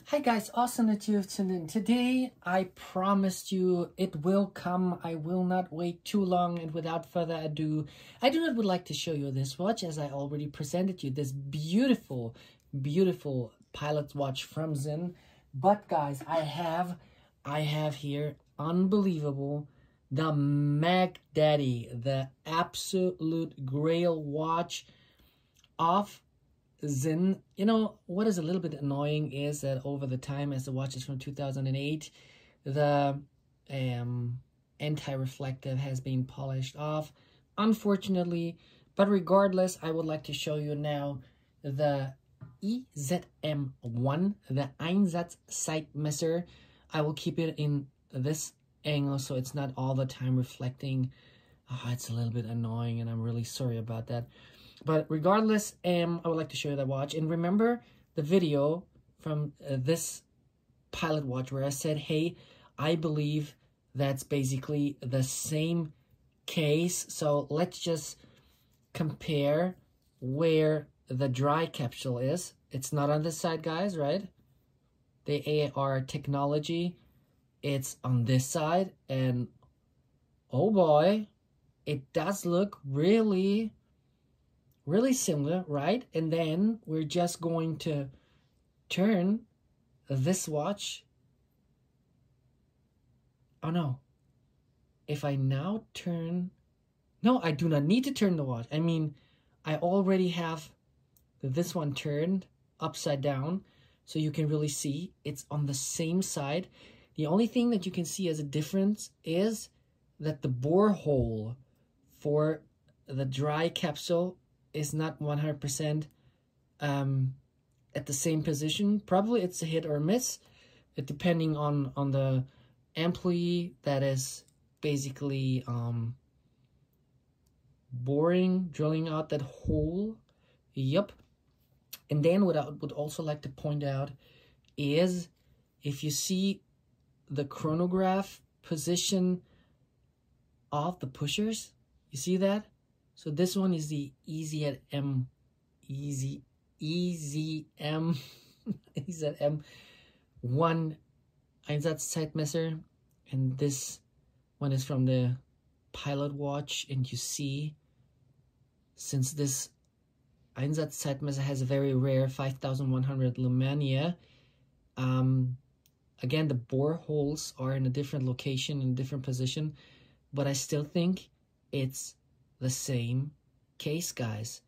Hi guys, awesome that you've tuned in. Today, I promised you it will come. I will not wait too long, and without further ado, I would like to show you this watch, as I already presented you this beautiful, beautiful pilot watch from Sinn. But guys, I have here unbelievable, the Mac Daddy, the absolute grail watch of Sinn. You know, what is a little bit annoying is that over the time, as the watch is from 2008, the anti-reflective has been polished off, unfortunately. But regardless, I would like to show you now the EZM1, the Einsatzzeitmesser. I will keep it in this angle so it's not all the time reflecting. Oh, it's a little bit annoying, and I'm really sorry about that. But regardless, I would like to show you that watch. And remember the video from this pilot watch where I said, hey, I believe that's basically the same case. So let's just compare where the dry capsule is. It's not on this side, guys, right? The AR technology, it's on this side. And oh boy, it does look really similar, right? And then we're just going to turn this watch. Oh no, if I now turn, no, I do not need to turn the watch. I mean, I already have this one turned upside down, so you can really see it's on the same side. The only thing that you can see as a difference is that the bore hole for the dry capsule is not 100% at the same position. Probably it's a hit or miss, depending on the employee that is basically drilling out that hole. Yep. And then what I would also like to point out is, if you see the chronograph position of the pushers, you see that? So this one is the EZM1 Einsatzzeitmesser, and this one is from the pilot watch. And you see, since this Einsatzzeitmesser has a very rare 5100 Lumania, again, the bore holes are in a different location, in a different position, but I still think it's the same case, guys.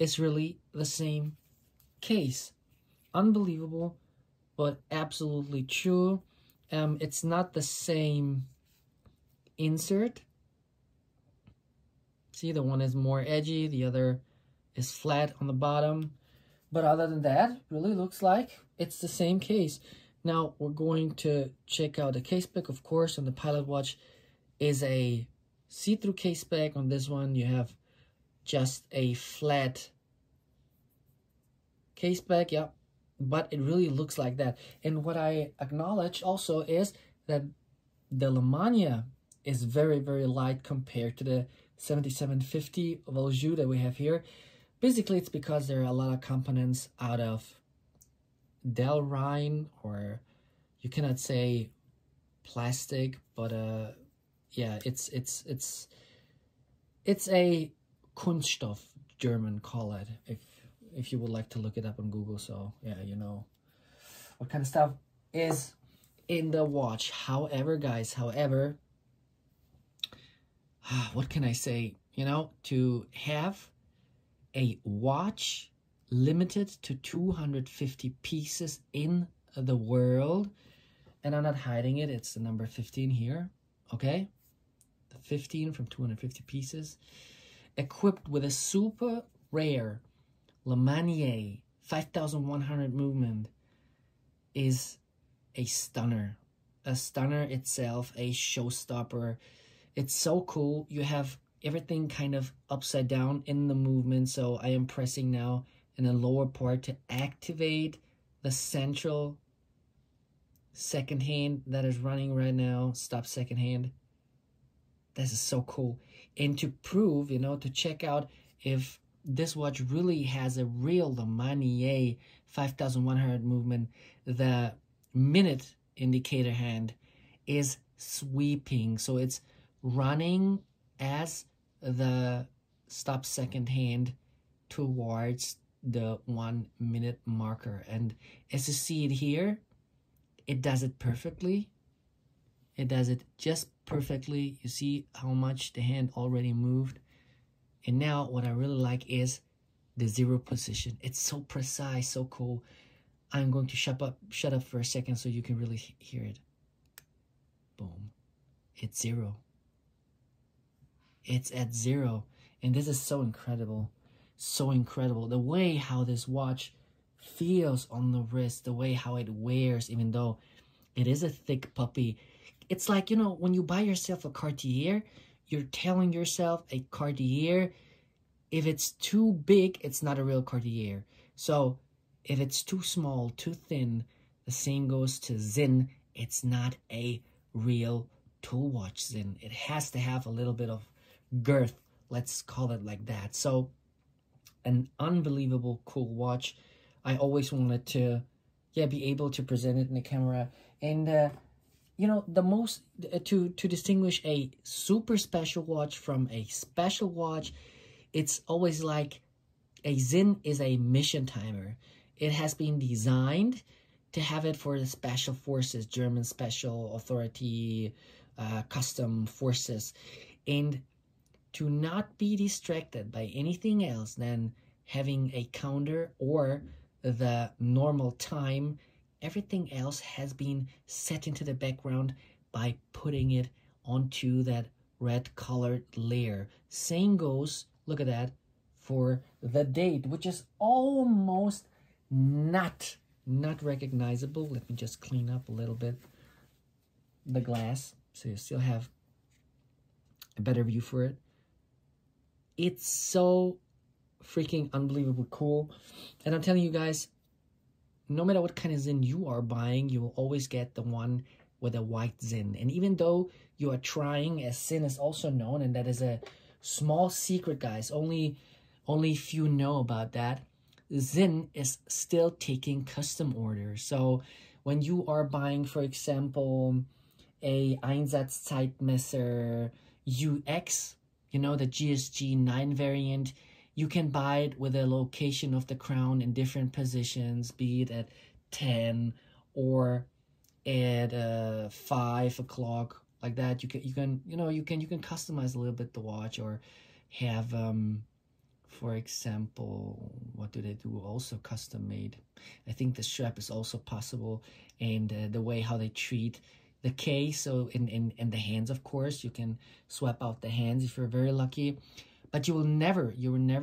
It's really the same case. Unbelievable, but absolutely true. It's not the same insert. See, the one is more edgy, the other is flat on the bottom. But other than that, really looks like it's the same case. Now, we're going to check out the case back. Of course, on the pilot watch is a see-through case back. On this one, you have just a flat case back, yeah, but it really looks like that. And what I acknowledge also is that the Lumania is very, very light compared to the 7750 Valjoux that we have here. Basically, it's because there are a lot of components out of Delrine, or you cannot say plastic, but yeah, it's a Kunststoff, German call it, if you would like to look it up on Google. So yeah, you know what kind of stuff is in the watch. However, guys, what can I say? You know, to have a watch limited to 250 pieces in the world, and I'm not hiding it, it's the number 15 here, okay? The 15 from 250 pieces, equipped with a super rare Lumania 5100 movement, is a stunner. A stunner itself, a showstopper. It's so cool. You have everything kind of upside down in the movement. So I am pressing now in the lower part to activate the central second hand that is running right now. Stop second hand. This is so cool. And to prove, you know, to check out if this watch really has a real Manier 5100 movement. The minute indicator hand is sweeping, so it's running as the stop second hand towards the 1 minute marker. And as you see it here, it does it perfectly. It does it just perfectly. You see how much the hand already moved. And now what I really like is the 0 position. It's so precise, so cool. I'm going to shut up for a second so you can really hear it. Boom. It's 0. It's at 0. And this is so incredible. So incredible. The way how this watch feels on the wrist, the way how it wears, even though it is a thick puppy. It's like, you know, when you buy yourself a Cartier, you're telling yourself a Cartier, if it's too big, it's not a real Cartier. So if it's too small, too thin, the same goes to Sinn. It's not a real tool watch Sinn. It has to have a little bit of girth, let's call it like that. So an unbelievable cool watch. I always wanted to be able to present it in the camera. And you know, the most to distinguish a super special watch from a special watch, it's always like a Sinn is a mission timer. It has been designed to have it for the special forces, German special authority, custom forces, and to not be distracted by anything else than having a counter or the normal time. Everything else has been set into the background by putting it onto that red colored layer. Same goes, look at that, for the date, which is almost not recognizable. Let me just clean up a little bit the glass so you still have a better view for it. It's so freaking unbelievably cool. And I'm telling you guys, no matter what kind of Sinn you are buying, you will always get the one with a white Sinn. And even though you are trying, as Sinn is also known, and that is a small secret, guys, only few know about that, Sinn is still taking custom orders. So when you are buying, for example, a Einsatzzeitmesser UX, you know, the GSG 9 variant, you can buy it with a location of the crown in different positions, be it at 10 or at 5 o'clock, like that. You can customize a little bit the watch, or have for example, what do they do? Also custom made. I think the strap is also possible, and the way how they treat the case. So in the hands, of course, you can swap out the hands if you're very lucky. But you will never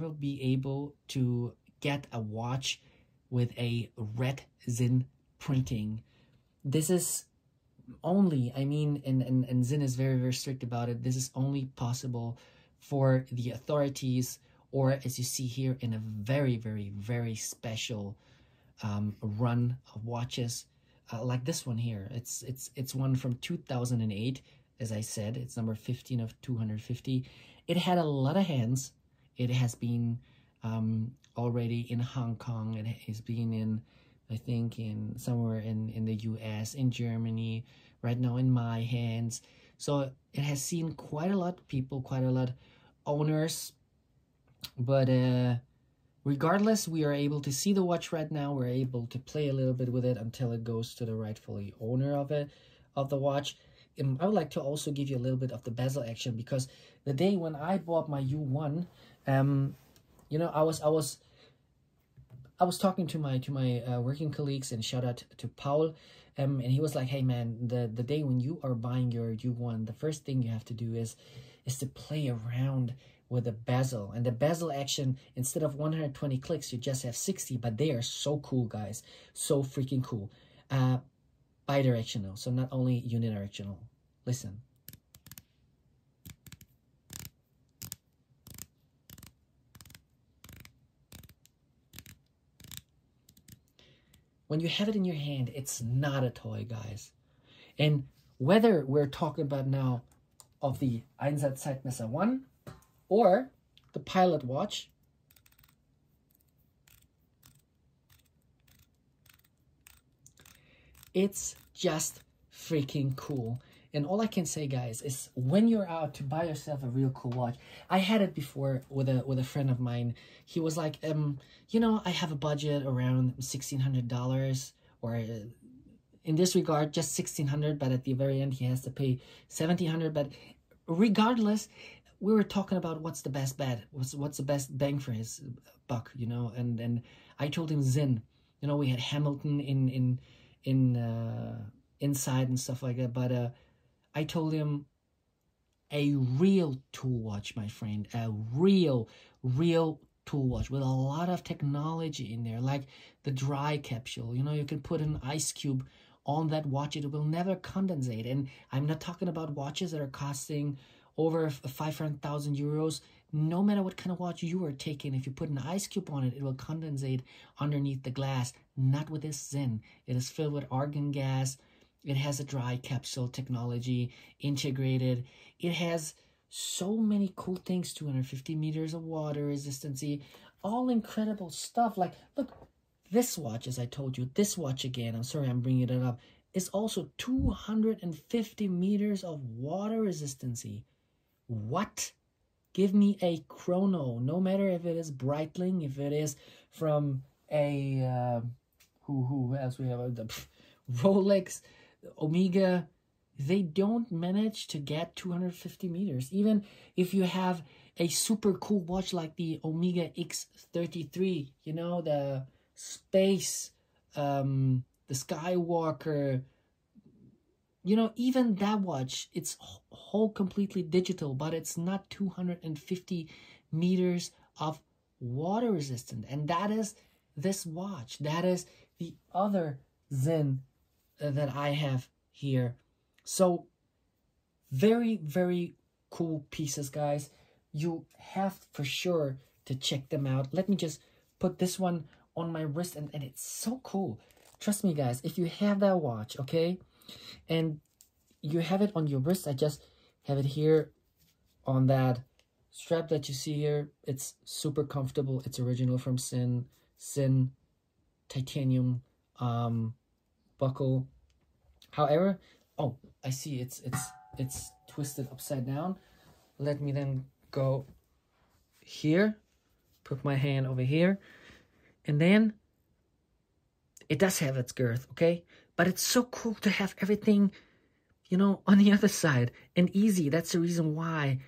be able to get a watch with a red Sinn printing. This is only, I mean, and Sinn is very, very strict about it. This is only possible for the authorities, or as you see here, in a very, very, very special run of watches like this one here. It's one from 2008. As I said, it's number 15 of 250. It had a lot of hands. It has been already in Hong Kong. It has been in, I think, in somewhere in the US, in Germany, right now in my hands. So it has seen quite a lot of people, quite a lot of owners. But regardless, we are able to see the watch right now. We're able to play a little bit with it until it goes to the rightfully owner of the watch. I would like to also give you a little bit of the bezel action, because the day when I bought my U1, you know, I was talking to my working colleagues, and shout out to Paul, and he was like, hey man, the day when you are buying your U1, the first thing you have to do is to play around with the bezel. And the bezel action, instead of 120 clicks, you just have 60, but they are so cool, guys, so freaking cool. Bidirectional, so not only unidirectional. Listen. When you have it in your hand, it's not a toy, guys. And whether we're talking about now of the Einsatzzeitmesser 1 or the pilot watch, It's just freaking cool. And all I can say, guys, is when you're out to buy yourself a real cool watch, I had it before with a friend of mine. He was like, you know, I have a budget around $1,600, or in this regard, just $1,600, but at the very end, he has to pay $1,700. But regardless, we were talking about what's the best bet, what's the best bang for his buck, you know. And I told him Sinn. You know, we had Hamilton inside and stuff like that, but I told him a real tool watch, my friend, a real tool watch with a lot of technology in there, like the dry capsule. You know, you can put an ice cube on that watch, it will never condensate. And I'm not talking about watches that are costing over 500,000 euros. No matter what kind of watch you are taking, if you put an ice cube on it, it will condensate underneath the glass. Not with this Sinn. It is filled with argon gas. It has a dry capsule technology integrated. It has so many cool things, 250 meters of water resistance, all incredible stuff. Like, look, this watch, as I told you, this watch again, I'm sorry I'm bringing it up, is also 250 meters of water resistance. What? Give me a chrono, no matter if it is Breitling, if it is from a, who else we have, the Rolex, Omega. They don't manage to get 250 meters. Even if you have a super cool watch like the Omega X33, you know, the space, the Skywalker, you know, even that watch, it's whole completely digital, but it's not 250 meters of water resistant. And that is this watch. That is the other Sinn that I have here. So very cool pieces, guys. You have for sure to check them out. Let me just put this one on my wrist, and it's so cool. Trust me, guys, if you have that watch, okay, and you have it on your wrist, I just have it here on that strap that you see here. It's super comfortable. It's original from Sinn titanium buckle. However, oh, I see it's twisted upside down. Let me then go here, put my hand over here, and then it does have its girth, okay? But it's so cool to have everything, you know, on the other side and easy. That's the reason why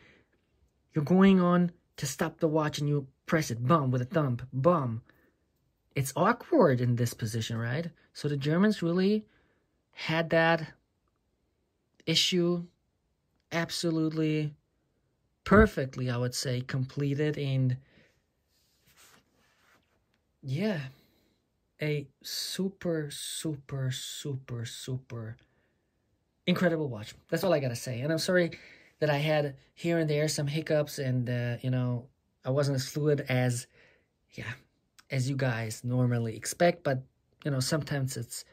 you're going on to stop the watch and you press it, bum, with a thumb, bum. It's awkward in this position, right? So the Germans really had that issue absolutely perfectly, I would say, completed. And yeah, a super incredible watch. That's all I gotta say. And I'm sorry that I had here and there some hiccups, and you know, I wasn't as fluid as you guys normally expect. But you know, sometimes it's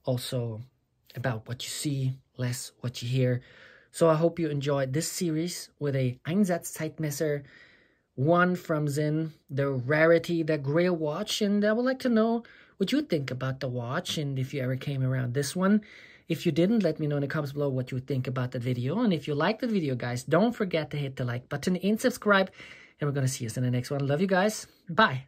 also about what you see, less what you hear. So I hope you enjoyed this series with a Einsatzzeitmesser 1 from Sinn, the rarity, the Grail watch. And I would like to know what you think about the watch, and if you ever came around this one. If you didn't, let me know in the comments below what you think about that video. And if you liked the video, guys, don't forget to hit the like button and subscribe. And we're going to see us in the next one. Love you guys. Bye.